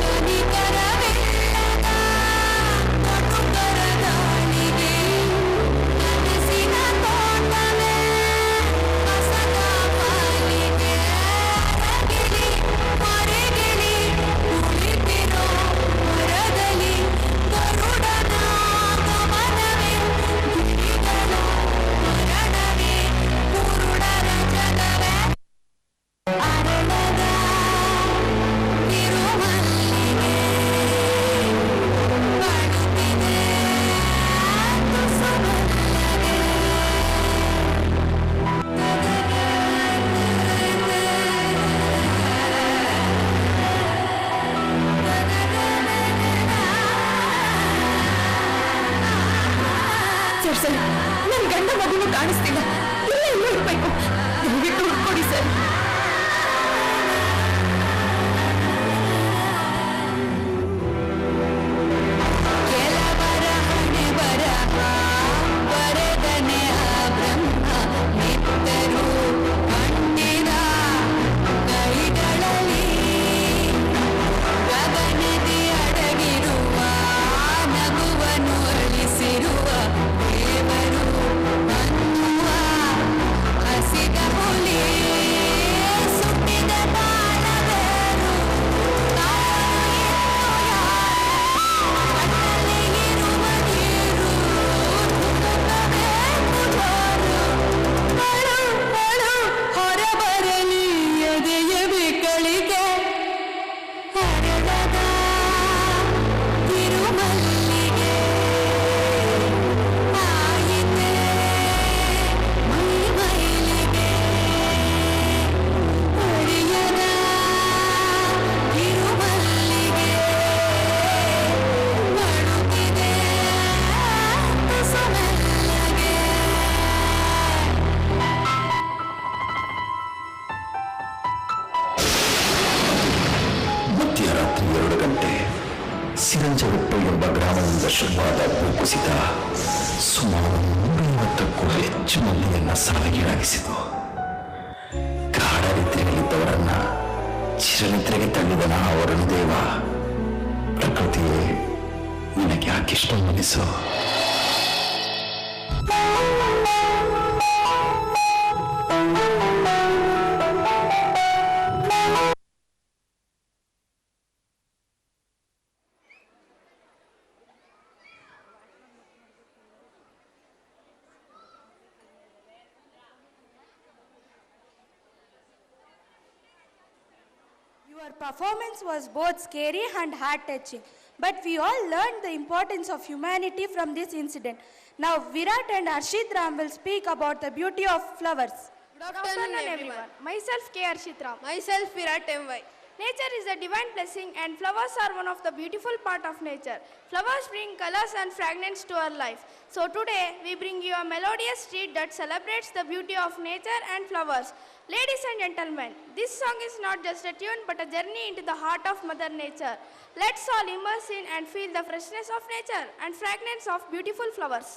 ಕನಿಕರವಿಲ್ಲದ ಕಟುಕರ ದಾಳಿಗೆ ಕಾಣಿಸ್ತಿಲ್ಲ. ಎಲ್ಲೆಲ್ಲೋ ಇರ್ಬೇಕು. ದಯವಿಟ್ಟು ಹುಡ್ಕೊಡಿ ಸರ್. ಮಧ್ಯರಾತ್ರಿ 2 ಗಂಟೆ ಸಿರಂಜವೆಟ್ಟು ಎಂಬ ಗ್ರಾಮದಿಂದ ಶುರುವಾದ ಭೂಕುಸಿತ ಸುಮಾರು 150ಕ್ಕೂ ಹೆಚ್ಚು ಮಂದಿಯನ್ನ ಸಾವಿಗೀಡಾಗಿಸಿತು. ಗಾಢ ನಿದ್ರೆಯಲ್ಲಿದ್ದವರನ್ನ ಚಿರನಿದ್ರೆಗೆ ತಳ್ಳಿದನ ಅವರನ್ನು ದೇವ. ಪ್ರಕೃತಿಯೇ ನಿನಗೆ ಯಾಕಿಷ್ಟ ಮನಸ್ಸು? Your performance was both scary and heart-touching, but we all learned the importance of humanity from this incident. Now, Virat and Arshit Ram will speak about the beauty of flowers. Good afternoon, everyone. Myself K. Arshit Ram. Myself Virat M.Y. Nature is a divine blessing and flowers are one of the beautiful part of nature. Flowers bring colors and fragrance to our life. So today we bring you a melodious treat that celebrates the beauty of nature and flowers. Ladies and gentlemen, this song is not just a tune but a journey into the heart of Mother Nature. Let's all immerse in and feel the freshness of nature and fragrance of beautiful flowers.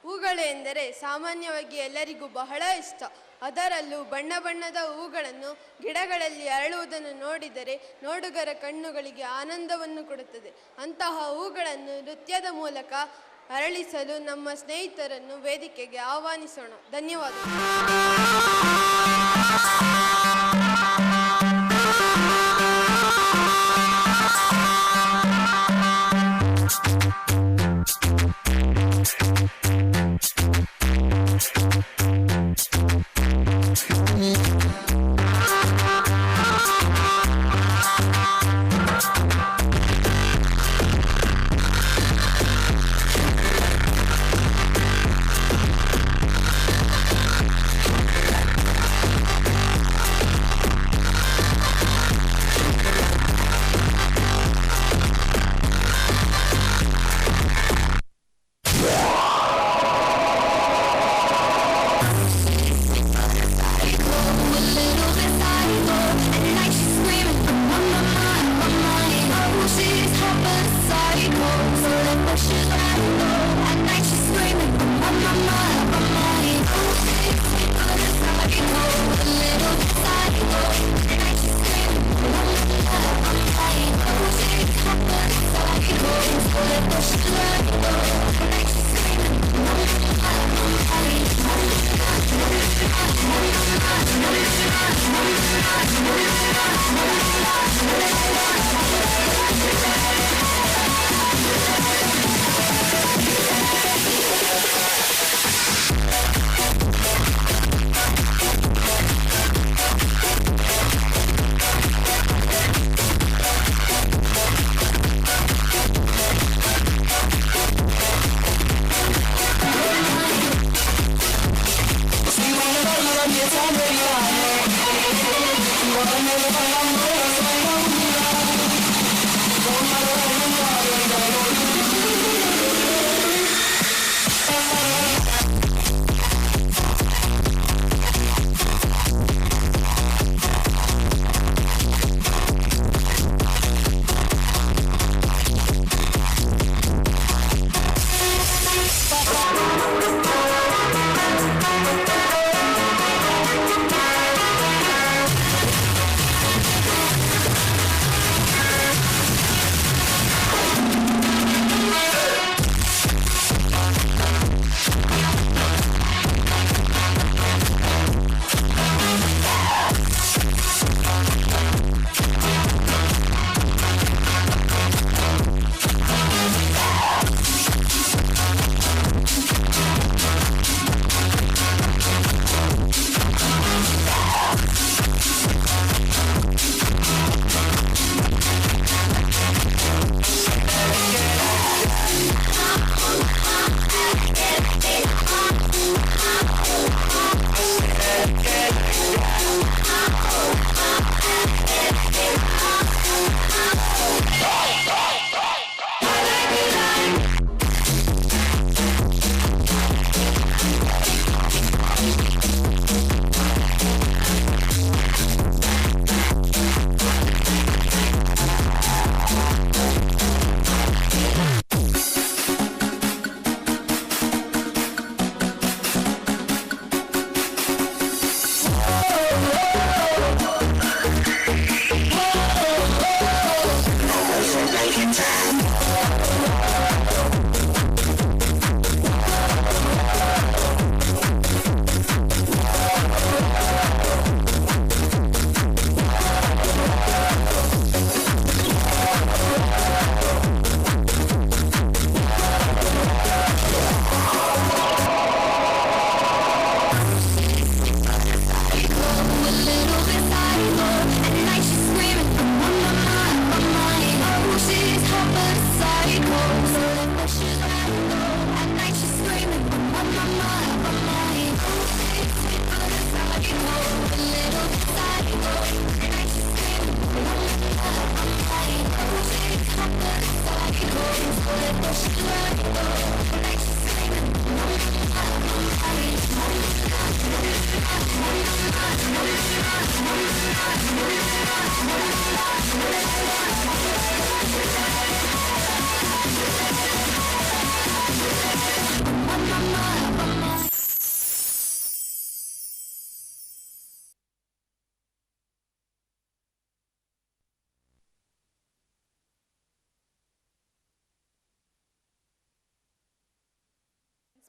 ಹೂಗಳು ಎಂದರೆ ಸಾಮಾನ್ಯವಾಗಿ ಎಲ್ಲರಿಗೂ ಬಹಳ ಇಷ್ಟ. ಅದರಲ್ಲೂ ಬಣ್ಣ ಬಣ್ಣದ ಹೂಗಳನ್ನು ಗಿಡಗಳಲ್ಲಿ ಅರಳುವುದನ್ನು ನೋಡಿದರೆ ನೋಡುಗರ ಕಣ್ಣುಗಳಿಗೆ ಆನಂದವನ್ನು ಕೊಡುತ್ತದೆ. ಅಂತಹ ಹೂಗಳನ್ನು ನೃತ್ಯದ ಮೂಲಕ ಅರಳಿಸಲು ನಮ್ಮ ಸ್ನೇಹಿತರನ್ನು ವೇದಿಕೆಗೆ ಆಹ್ವಾನಿಸೋಣ. ಧನ್ಯವಾದಗಳು.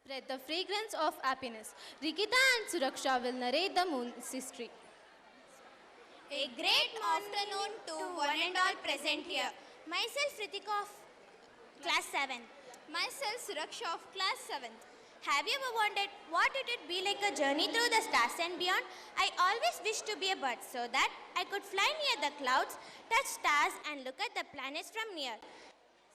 spread the fragrance of happiness. Rikita and Suraksha will narrate the moon's history. A great afternoon to one and all present here. Myself Ritika of class 7th. Myself Suraksha of class 7th. Have you ever wondered what it would be like a journey through the stars and beyond? I always wished to be a bird so that I could fly near the clouds, touch stars and look at the planets from near.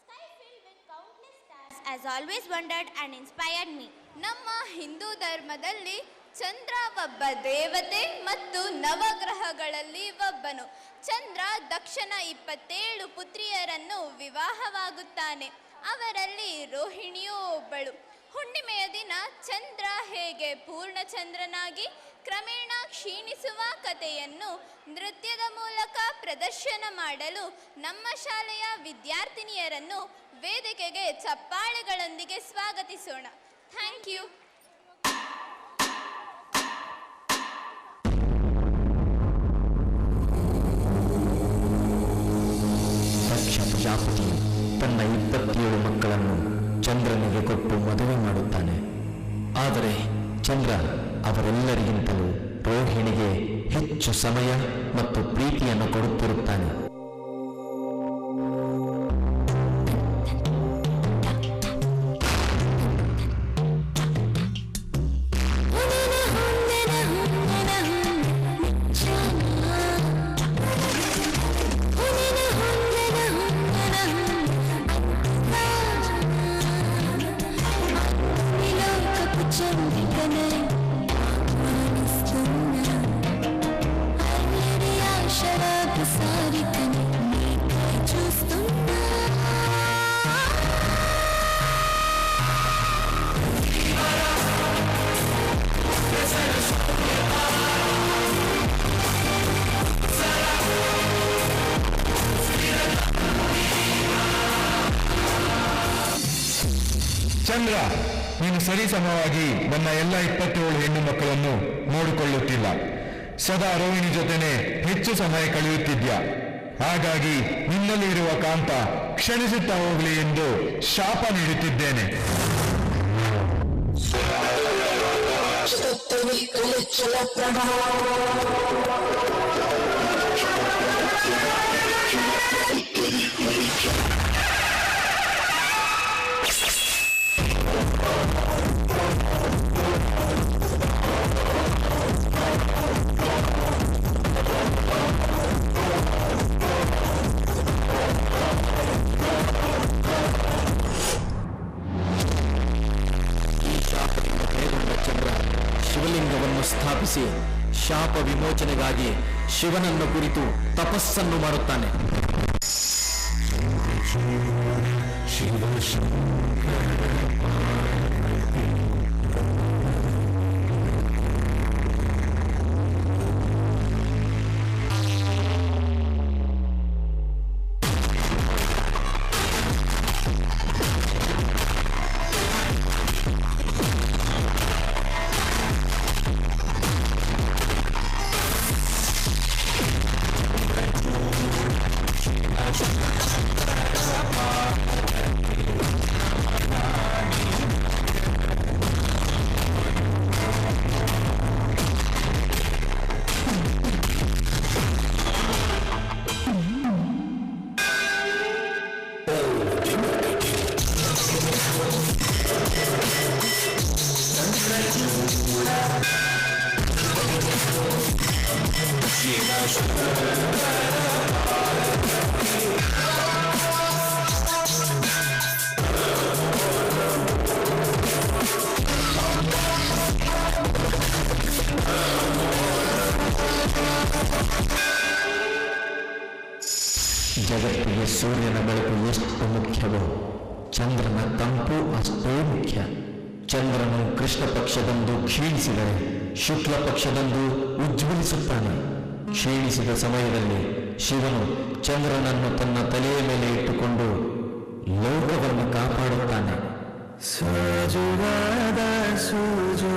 Sky filled with countless stars has always wondered and inspired me. ನಮ್ಮ ಹಿಂದೂ ಧರ್ಮದಲ್ಲಿ ಚಂದ್ರ ಒಬ್ಬ ದೇವತೆ ಮತ್ತು ನವಗ್ರಹಗಳಲ್ಲಿ ಒಬ್ಬನು. ಚಂದ್ರ ದಕ್ಷನ 27 ಪುತ್ರಿಯರನ್ನು ವಿವಾಹವಾಗುತ್ತಾನೆ. ಅವರಲ್ಲಿ ರೋಹಿಣಿಯೂ ಒಬ್ಬಳು. ಹುಣ್ಣಿಮೆಯ ದಿನ ಚಂದ್ರ ಹೇಗೆ ಪೂರ್ಣಚಂದ್ರನಾಗಿ ಕ್ರಮೇಣ ಕ್ಷೀಣಿಸುವ ಕಥೆಯನ್ನು ನೃತ್ಯದ ಮೂಲಕ ಪ್ರದರ್ಶನ ಮಾಡಲು ನಮ್ಮ ಶಾಲೆಯ ವಿದ್ಯಾರ್ಥಿನಿಯರನ್ನು ವೇದಿಕೆಗೆ ಚಪ್ಪಾಳೆಗಳೊಂದಿಗೆ ಸ್ವಾಗತಿಸೋಣ. Thank you. ದಕ್ಷ ಪ್ರಜಾಪತಿ ತನ್ನ 27 ಮಕ್ಕಳನ್ನು ಚಂದ್ರನಿಗೆ ಕೊಟ್ಟು ಮದುವೆ ಮಾಡುತ್ತಾನೆ. ಆದರೆ ಚಂದ್ರ ಅವರೆಲ್ಲರಿಗಿಂತಲೂ ರೋಹಿಣಿಗೆ ಹೆಚ್ಚು ಸಮಯ ಮತ್ತು ಪ್ರೀತಿಯನ್ನು ಕೊಡುತ್ತಿರುತ್ತಾನೆ. ಚಂದ್ರ, ನೀನು ಸರಿಸಮವಾಗಿ ನನ್ನ ಎಲ್ಲ 27 ಹೆಣ್ಣು ಮಕ್ಕಳನ್ನು ನೋಡಿಕೊಳ್ಳುತ್ತಿಲ್ಲ. ಸದಾ ರೋಹಿಣಿ ಜೊತೆನೆ ಹೆಚ್ಚು ಸಮಯ ಕಳೆಯುತ್ತಿದ್ಯಾ. ಹಾಗಾಗಿ ನಿನ್ನಲ್ಲಿ ಇರುವ ಕಾಂತ ಕ್ಷಣಿಸುತ್ತಾ ಹೋಗಲಿ ಎಂದು ಶಾಪ ನೀಡುತ್ತಿದ್ದೇನೆ. ಶಿವಲಿಂಗವನ್ನು ಸ್ಥಾಪಿಸಿ ಶಾಪ ವಿಮೋಚನೆಗಾಗಿ ಶಿವನನ್ನು ಕುರಿತು ತಪಸ್ಸನ್ನು ಮಾಡುತ್ತಾನೆ. ಜಗತ್ತಿಗೆ ಸೂರ್ಯನ ಬೆಳಕು ಎಷ್ಟು ಮುಖ್ಯವೋ ಚಂದ್ರನ ತಂಪು ಅಷ್ಟೇ ಮುಖ್ಯ. ಚಂದ್ರನು ಕೃಷ್ಣ ಪಕ್ಷದಂದು ಕ್ಷೀಣಿಸಿದರೆ ಶುಕ್ಲ ಪಕ್ಷದಂದು ಉಜ್ವಲಿಸುತ್ತಾನೆ. ಕ್ಷೀಣಿಸಿದ ಸಮಯದಲ್ಲಿ ಶಿವನು ಚಂದ್ರನನ್ನು ತನ್ನ ತಲೆಯ ಮೇಲೆ ಇಟ್ಟುಕೊಂಡು ಲೋಕವನ್ನು ಕಾಪಾಡುತ್ತಾನೆ. ಸಜುವಾದ ಸೂಜು